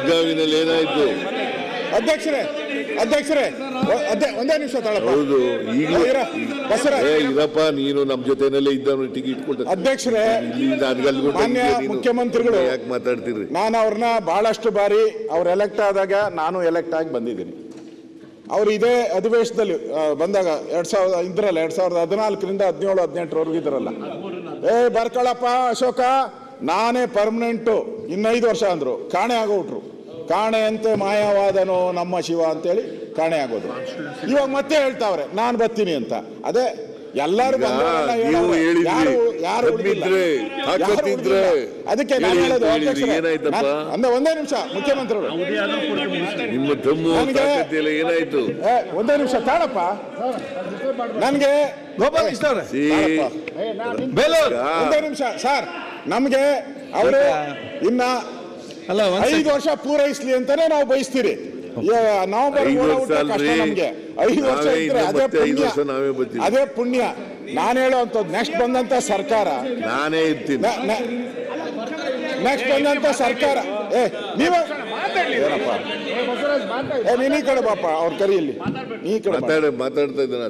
ಬೆಳಗಾವಿನಲ್ಲಿ ಏನಾಯ್ತು ಅಧ್ಯಕ್ಷರೇ ಒಂದೇ ನಿಮಿಷ ತಾಳಪ್ಪ. ಹೌದು ಈಗಲೂ ಬಸವರಾಜ್ ಇರಪ್ಪ ನೀನು ನಮ್ಮ ಜೊತೆನಲ್ಲೇ ಇದ್ದವನು ಟಿಕೆಟ್ ಕೊಟ್ಟು ಅಧ್ಯಕ್ಷರೇ ಮಾನ್ಯ ಮುಖ್ಯಮಂತ್ರಿಗಳು ಯಾಕೆ ಮಾತಾಡ್ತೀರಿ? ನಾನು ಅವ್ರನ್ನ ಬಹಳಷ್ಟು ಬಾರಿ ಅವ್ರು ಎಲೆಕ್ಟ್ ಆದಾಗ ನಾನು ಎಲೆಕ್ಟ್ ಆಗಿ ಬಂದಿದ್ದೀನಿ. ಅವ್ರು ಇದೇ ಅಧಿವೇಶನದಲ್ಲಿ ಬಂದಾಗ 2014ರಿಂದ 17-18 ಇದ್ರಲ್ಲ, ಬರ್ಕೊಳಪ್ಪ ಅಶೋಕ ನಾನೇ ಪರ್ಮನೆಂಟು ಇನ್ನು 5 ವರ್ಷ ಅಂದ್ರು. ಕಾಣೆ ಆಗೋಟ್ರು. ಕಾಣೆ ಅಂತೆ ಮಾಯವಾದನೋ ನಮ್ಮ ಶಿವ ಅಂತೇಳಿ ಕಾಣೆ ಆಗೋದು. ಇವಾಗ ಮತ್ತೆ ಹೇಳ್ತಾವ್ರೆ ನಾನು ಬರ್ತೀನಿ ಅಂತ. ಅದೇ ಎಲ್ಲರೂ ಅದಕ್ಕೆ ನಾನು ಹೇಳೋದು ಅಂದ್ರೆ ಒಂದೇ ನಿಮಿಷ ಮುಖ್ಯಮಂತ್ರಿಗಳು ನಿಮ್ಮ ಏನಾಯ್ತು ಒಂದೇ ನಿಮಿಷ ತಾಳಪ್ಪ. ನನ್ಗೆ ಗೋಪಾಲಕೃಷ್ಣ ಒಂದೇ ನಿಮಿಷ ಸರ್, ನಮ್ಗೆ ಅವರು ಇನ್ನ 5 ವರ್ಷ ಪೂರೈಸ್ಲಿ ಅಂತಾನೆ ನಾವು ಬಯಸ್ತೀರಿ. ನವೆಂಬರ್ ನಮ್ಗೆ 5 ವರ್ಷ ಇದ್ರೆ ಅದೇ ಪುಣ್ಯ. ನಾನು ಹೇಳೋಂಥದ್ದು ನೆಕ್ಸ್ಟ್ ಬಂದಂತ ಸರ್ಕಾರ ನಾನೇ ಇರ್ತೀನಿ. ನೆಕ್ಸ್ಟ್ ಬಂದಂತ ಸರ್ಕಾರ ನೀವೇ ನೀ ಕಡೆ ಬಾಪ ಅವ್ರ ಕರಿಯಲ್ಲಿ ನೀ ಕಡೆ ಮಾತಾಡ್ತಾ ಇದ್ದಾನೆ.